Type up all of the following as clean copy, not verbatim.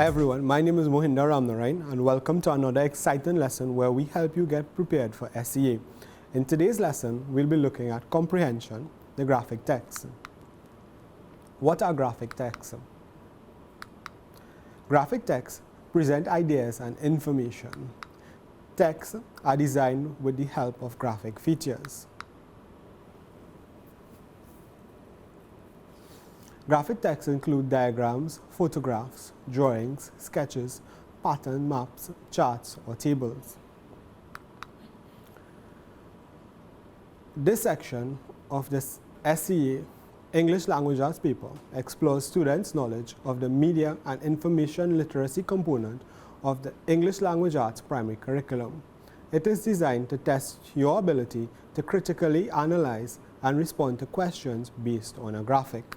Hi everyone, my name is Mohinder Ramnarine and welcome to another exciting lesson where we help you get prepared for SEA. In today's lesson, we'll be looking at comprehension, the graphic text. What are graphic texts? Graphic texts present ideas and information. Texts are designed with the help of graphic features. Graphic texts include diagrams, photographs, drawings, sketches, pattern maps, charts, or tables. This section of this SEA English Language Arts paper explores students' knowledge of the media and information literacy component of the English Language Arts primary curriculum. It is designed to test your ability to critically analyze and respond to questions based on a graphic.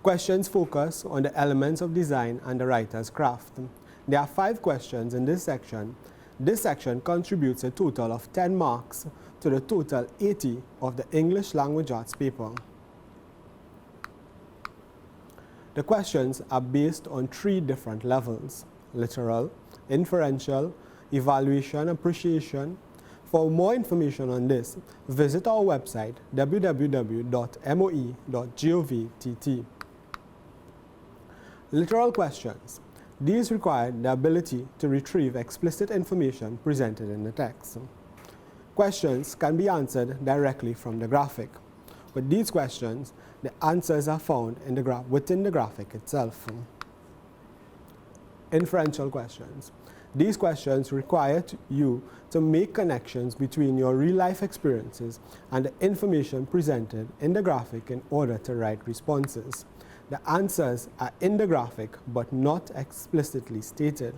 Questions focus on the elements of design and the writer's craft. There are 5 questions in this section. This section contributes a total of 10 marks to the total 80 of the English Language Arts paper. The questions are based on 3 different levels: literal, inferential, evaluation, appreciation. For more information on this, visit our website www.moe.govt. Literal questions. These require the ability to retrieve explicit information presented in the text. Questions can be answered directly from the graphic. With these questions, the answers are found in within the graphic itself. Inferential questions. These questions require you to make connections between your real-life experiences and the information presented in the graphic in order to write responses. The answers are in the graphic but not explicitly stated.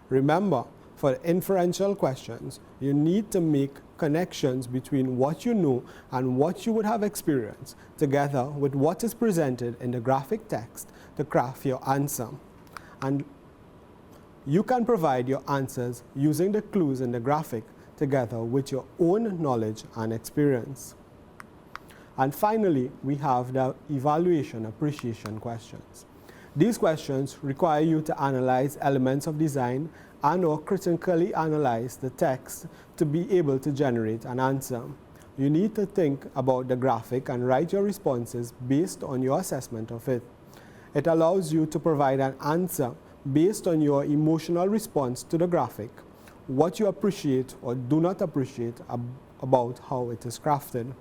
Remember, for inferential questions, you need to make connections between what you know and what you would have experienced, together with what is presented in the graphic text to craft your answer. And you can provide your answers using the clues in the graphic together with your own knowledge and experience. And finally, we have the evaluation appreciation questions. These questions require you to analyze elements of design and/or critically analyze the text to be able to generate an answer. You need to think about the graphic and write your responses based on your assessment of it. It allows you to provide an answer based on your emotional response to the graphic, what you appreciate or do not appreciate about how it is crafted.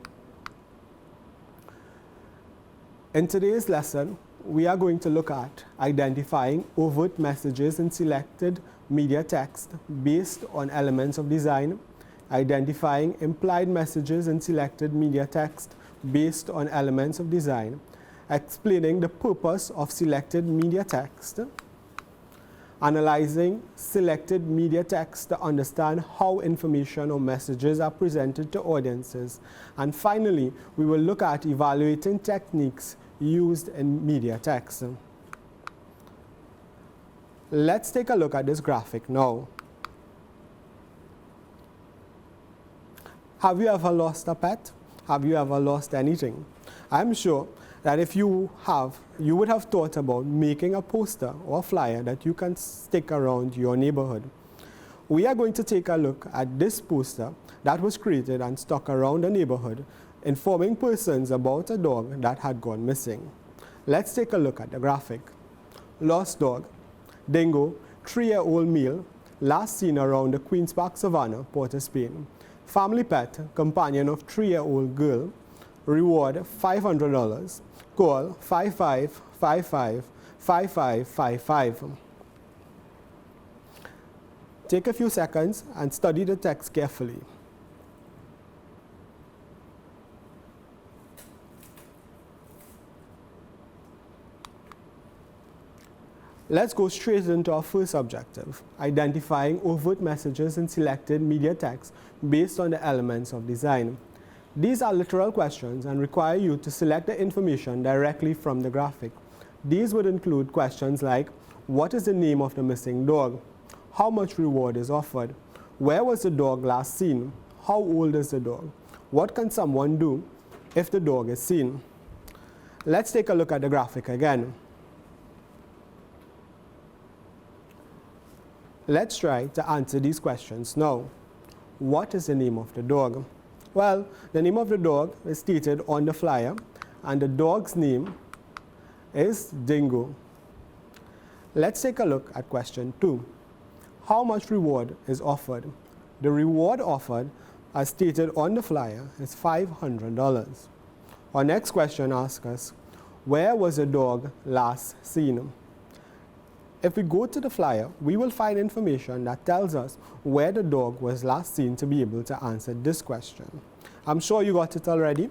In today's lesson, we are going to look at identifying overt messages in selected media text based on elements of design, identifying implied messages in selected media text based on elements of design, explaining the purpose of selected media text, analyzing selected media text to understand how information or messages are presented to audiences, and finally, we will look at evaluating techniques used in media text. Let's take a look at this graphic now. Have you ever lost a pet? Have you ever lost anything? I'm sure that if you have, you would have thought about making a poster or flyer that you can stick around your neighborhood. We are going to take a look at this poster that was created and stuck around the neighborhood, informing persons about a dog that had gone missing. Let's take a look at the graphic. Lost dog, dingo, 3-year-old male, last seen around the Queen's Park Savannah, Port of Spain. Family pet, companion of 3-year-old girl, reward $500, call 55555555. Take a few seconds and study the text carefully. Let's go straight into our first objective, identifying overt messages in selected media text based on the elements of design. These are literal questions and require you to select the information directly from the graphic. These would include questions like, what is the name of the missing dog? How much reward is offered? Where was the dog last seen? How old is the dog? What can someone do if the dog is seen? Let's take a look at the graphic again. Let's try to answer these questions now. What is the name of the dog? Well, the name of the dog is stated on the flyer, and the dog's name is Dingo. Let's take a look at question 2. How much reward is offered? The reward offered, as stated on the flyer, is $500. Our next question asks us, where was the dog last seen? If we go to the flyer, we will find information that tells us where the dog was last seen to be able to answer this question. I'm sure you got it already.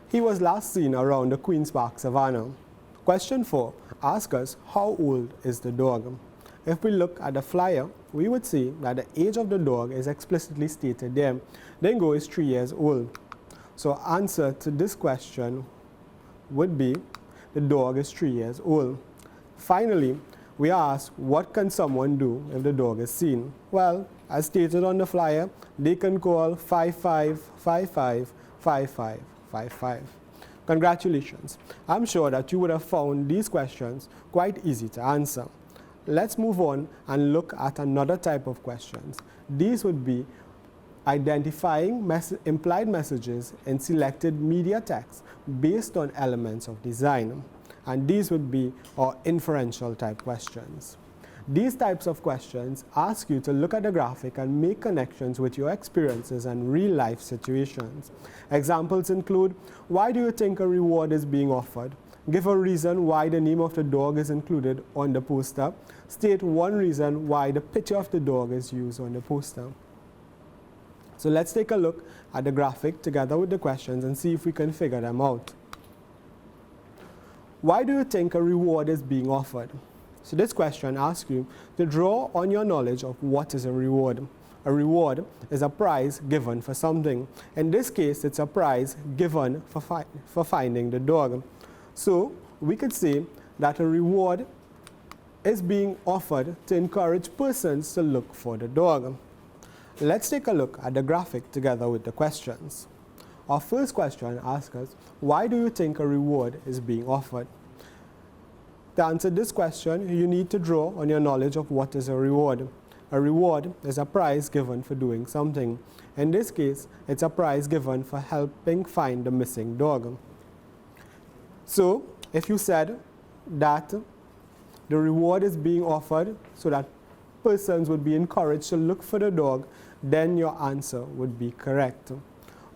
He was last seen around the Queen's Park Savannah. Question 4 asks us, how old is the dog? If we look at the flyer, we would see that the age of the dog is explicitly stated there. Dingo is 3 years old. So answer to this question would be the dog is 3 years old. Finally, we ask, what can someone do if the dog is seen? Well, as stated on the flyer, they can call 55555555. Congratulations. I'm sure that you would have found these questions quite easy to answer. Let's move on and look at another type of questions. These would be identifying implied messages in selected media text based on elements of design. And these would be our inferential type questions. These types of questions ask you to look at the graphic and make connections with your experiences and real-life situations. Examples include, why do you think a reward is being offered? Give a reason why the name of the dog is included on the poster. State one reason why the picture of the dog is used on the poster. So let's take a look at the graphic together with the questions and see if we can figure them out. Why do you think a reward is being offered? So this question asks you to draw on your knowledge of what is a reward. A reward is a prize given for something. In this case, it's a prize given for finding the dog. So we could say that a reward is being offered to encourage persons to look for the dog. Let's take a look at the graphic together with the questions. Our first question asks us, why do you think a reward is being offered? To answer this question, you need to draw on your knowledge of what is a reward. A reward is a prize given for doing something. In this case, it's a prize given for helping find the missing dog. So, if you said that the reward is being offered so that persons would be encouraged to look for the dog, then your answer would be correct.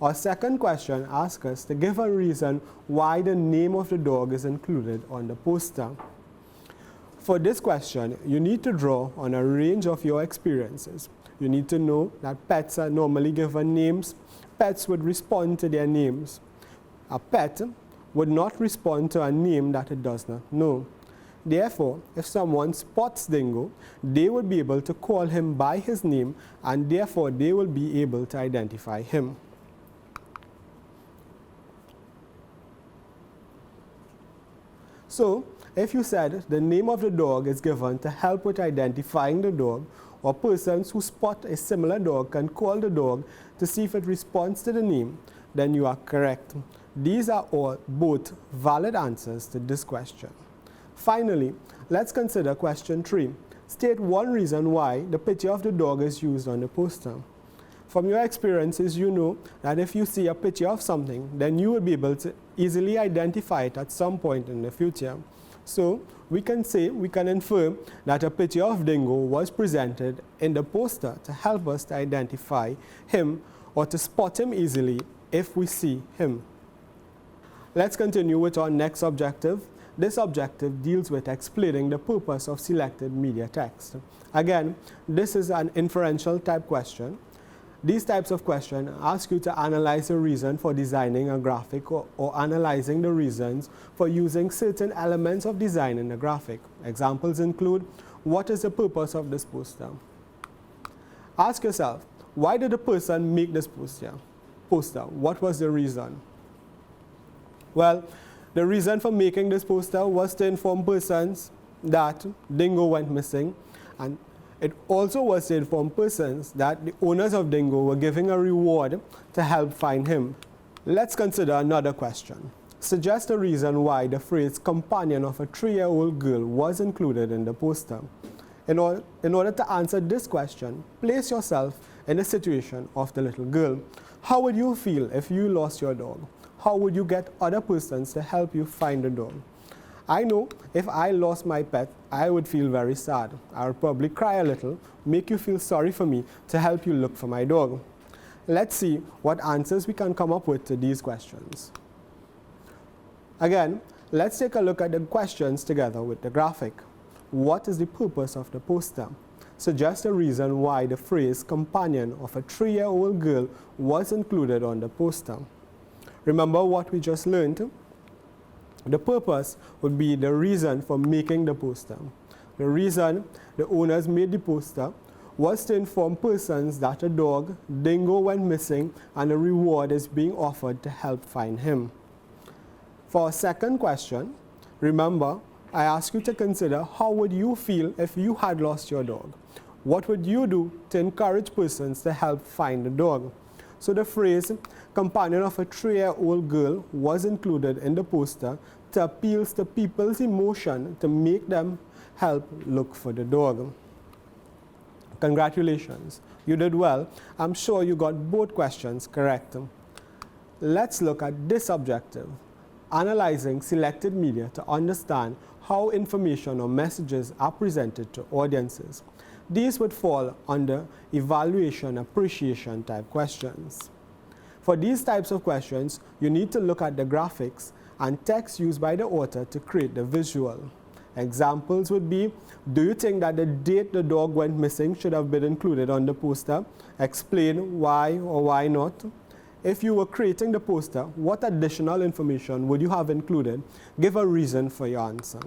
Our second question asks us to give a reason why the name of the dog is included on the poster. For this question, you need to draw on a range of your experiences. You need to know that pets are normally given names. Pets would respond to their names. A pet would not respond to a name that it does not know. Therefore, if someone spots Dingo, they would be able to call him by his name, and therefore they will be able to identify him. So, if you said the name of the dog is given to help with identifying the dog, or persons who spot a similar dog can call the dog to see if it responds to the name, then you are correct. These are all both valid answers to this question. Finally, let's consider question 3. State one reason why the picture of the dog is used on the poster. From your experiences, you know that if you see a picture of something, then you will be able to easily identify it at some point in the future. So we can infer that a picture of Dingo was presented in the poster to help us to identify him or to spot him easily if we see him. Let's continue with our next objective. This objective deals with explaining the purpose of selected media text. Again, this is an inferential type question. These types of questions ask you to analyze the reason for designing a graphic or analyzing the reasons for using certain elements of design in the graphic. Examples include, what is the purpose of this poster? Ask yourself, why did the person make this poster? What was the reason? Well, the reason for making this poster was to inform persons that Dingo went missing, and it also was to inform persons that the owners of Dingo were giving a reward to help find him. Let's consider another question. Suggest a reason why the phrase companion of a 3-year-old girl was included in the poster. In order to answer this question, place yourself in the situation of the little girl. How would you feel if you lost your dog? How would you get other persons to help you find the dog? I know if I lost my pet, I would feel very sad. I would probably cry a little, make you feel sorry for me to help you look for my dog. Let's see what answers we can come up with to these questions. Again, let's take a look at the questions together with the graphic. What is the purpose of the poster? Suggest a reason why the phrase companion of a 3-year-old girl was included on the poster. Remember what we just learned? The purpose would be the reason for making the poster. The reason the owners made the poster was to inform persons that a dog, Dingo, went missing and a reward is being offered to help find him. For our second question, remember, I ask you to consider how would you feel if you had lost your dog? What would you do to encourage persons to help find the dog? So the phrase companion of a 3-year-old girl was included in the poster to appeal to people's emotion to make them help look for the dog. Congratulations, you did well. I'm sure you got both questions correct. Let's look at this objective, analyzing selected media to understand how information or messages are presented to audiences. These would fall under evaluation appreciation type questions. For these types of questions, you need to look at the graphics and text used by the author to create the visual. Examples would be, do you think that the date the dog went missing should have been included on the poster? Explain why or why not. If you were creating the poster, what additional information would you have included? Give a reason for your answer.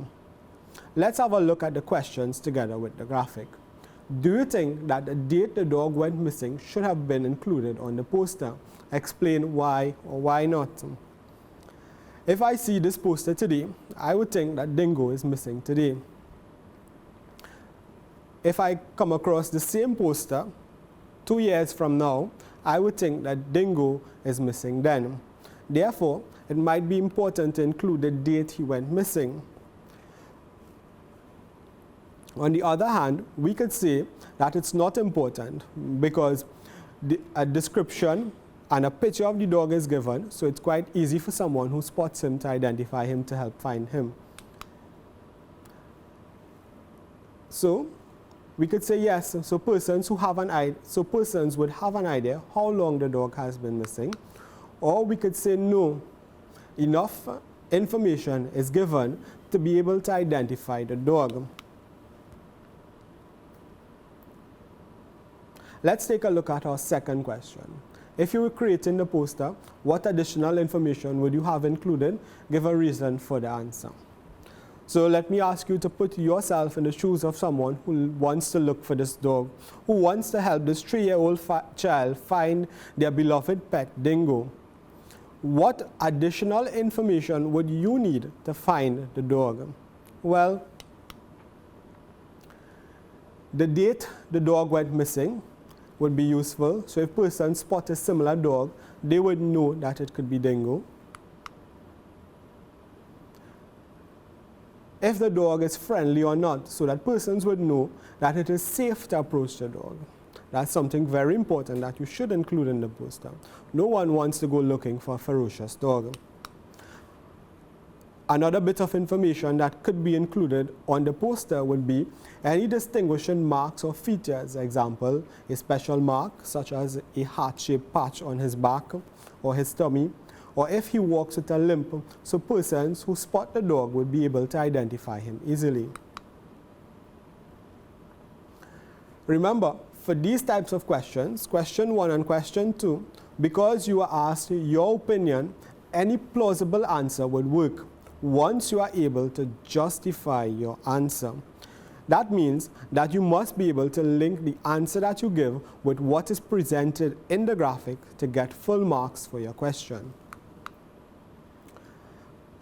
Let's have a look at the questions together with the graphic. Do you think that the date the dog went missing should have been included on the poster? Explain why or why not. If I see this poster today, I would think that Dingo is missing today. If I come across the same poster 2 years from now, I would think that Dingo is missing then. Therefore, it might be important to include the date he went missing. On the other hand, we could say that it's not important because a description and a picture of the dog is given, so it's quite easy for someone who spots him to identify him to help find him. So we could say yes, so persons would have an idea how long the dog has been missing, or we could say no, enough information is given to be able to identify the dog. Let's take a look at our second question. If you were creating the poster, what additional information would you have included? Give a reason for the answer. So let me ask you to put yourself in the shoes of someone who wants to look for this dog, who wants to help this 3-year-old child find their beloved pet Dingo. What additional information would you need to find the dog? Well, the date the dog went missing would be useful. So if persons spot a similar dog, they would know that it could be Dingo. If the dog is friendly or not, so that persons would know that it is safe to approach the dog. That's something very important that you should include in the poster. No one wants to go looking for a ferocious dog. Another bit of information that could be included on the poster would be any distinguishing marks or features. Example, a special mark such as a heart-shaped patch on his back or his tummy, or if he walks with a limp, so persons who spot the dog would be able to identify him easily. Remember, for these types of questions, question 1 and question 2, because you are asked your opinion, any plausible answer would work once you are able to justify your answer. That means that you must be able to link the answer that you give with what is presented in the graphic to get full marks for your question.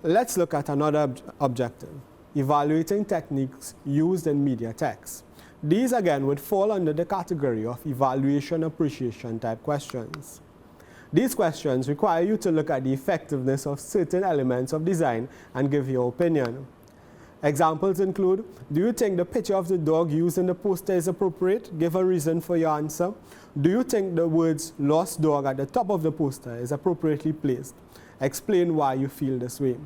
Let's look at another objective, evaluating techniques used in media text. These again would fall under the category of evaluation appreciation type questions. These questions require you to look at the effectiveness of certain elements of design and give your opinion. Examples include, do you think the picture of the dog used in the poster is appropriate? Give a reason for your answer. Do you think the words lost dog at the top of the poster is appropriately placed? Explain why you feel this way.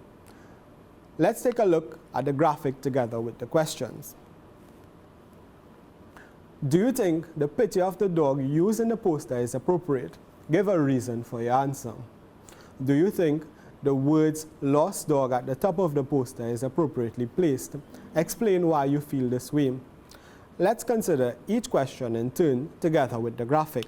Let's take a look at the graphic together with the questions. Do you think the picture of the dog used in the poster is appropriate? Give a reason for your answer. Do you think the words lost dog at the top of the poster is appropriately placed? Explain why you feel this way. Let's consider each question in turn together with the graphic.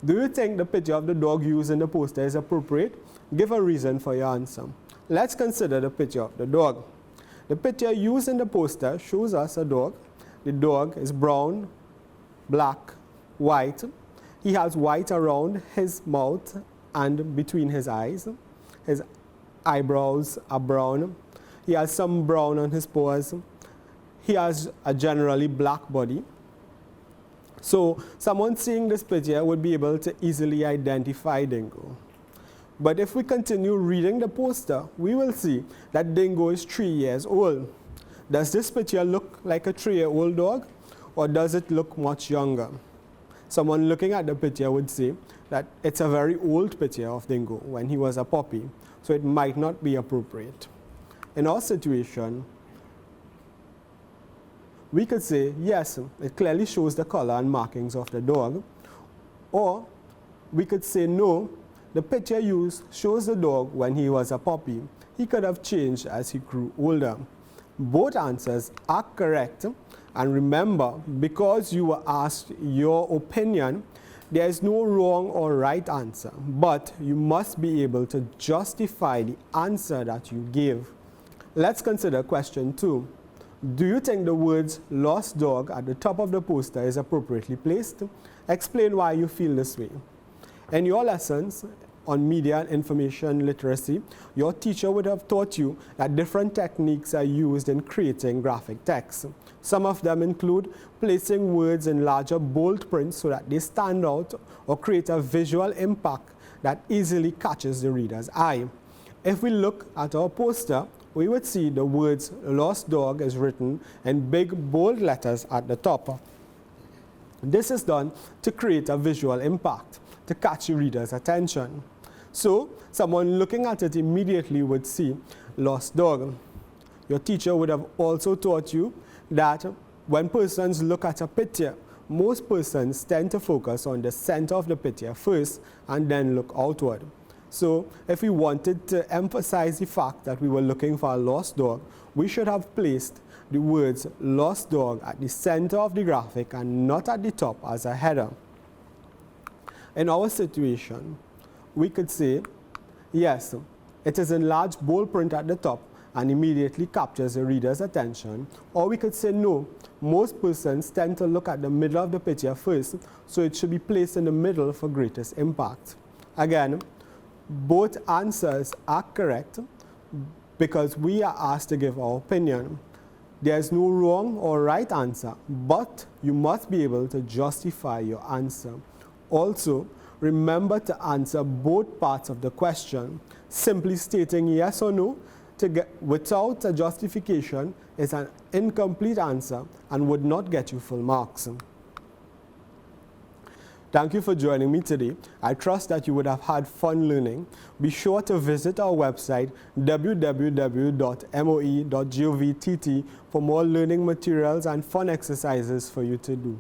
Do you think the picture of the dog used in the poster is appropriate? Give a reason for your answer. Let's consider the picture of the dog. The picture used in the poster shows us a dog. The dog is brown, black, white. He has white around his mouth and between his eyes. His eyebrows are brown. He has some brown on his paws. He has a generally black body. So someone seeing this picture would be able to easily identify Dingo. But if we continue reading the poster, we will see that Dingo is 3 years old. Does this picture look like a 3-year-old dog, or does it look much younger? Someone looking at the picture would say that it's a very old picture of Dingo when he was a puppy, so it might not be appropriate. In our situation, we could say, yes, it clearly shows the color and markings of the dog, or we could say, no, the picture used shows the dog when he was a puppy. He could have changed as he grew older. Both answers are correct, and remember, because you were asked your opinion, there is no wrong or right answer, but you must be able to justify the answer that you gave. Let's consider question 2. Do you think the words lost dog at the top of the poster is appropriately placed? Explain why you feel this way. In your lessons on media and information literacy, your teacher would have taught you that different techniques are used in creating graphic text. Some of them include placing words in larger bold print so that they stand out or create a visual impact that easily catches the reader's eye. If we look at our poster, we would see the words lost dog is written in big bold letters at the top. This is done to create a visual impact, to catch the reader's attention. So, someone looking at it immediately would see lost dog. Your teacher would have also taught you that when persons look at a picture, most persons tend to focus on the center of the picture first and then look outward. So, if we wanted to emphasize the fact that we were looking for a lost dog, we should have placed the words lost dog at the center of the graphic and not at the top as a header. In our situation, we could say, yes, it is in large bold print at the top and immediately captures the reader's attention. Or we could say, no, most persons tend to look at the middle of the picture first, so it should be placed in the middle for greatest impact. Again, both answers are correct because we are asked to give our opinion. There is no wrong or right answer, but you must be able to justify your answer. Also, remember to answer both parts of the question. Simply stating yes or no without a justification is an incomplete answer and would not get you full marks. Thank you for joining me today. I trust that you would have had fun learning. Be sure to visit our website www.moe.govtt for more learning materials and fun exercises for you to do.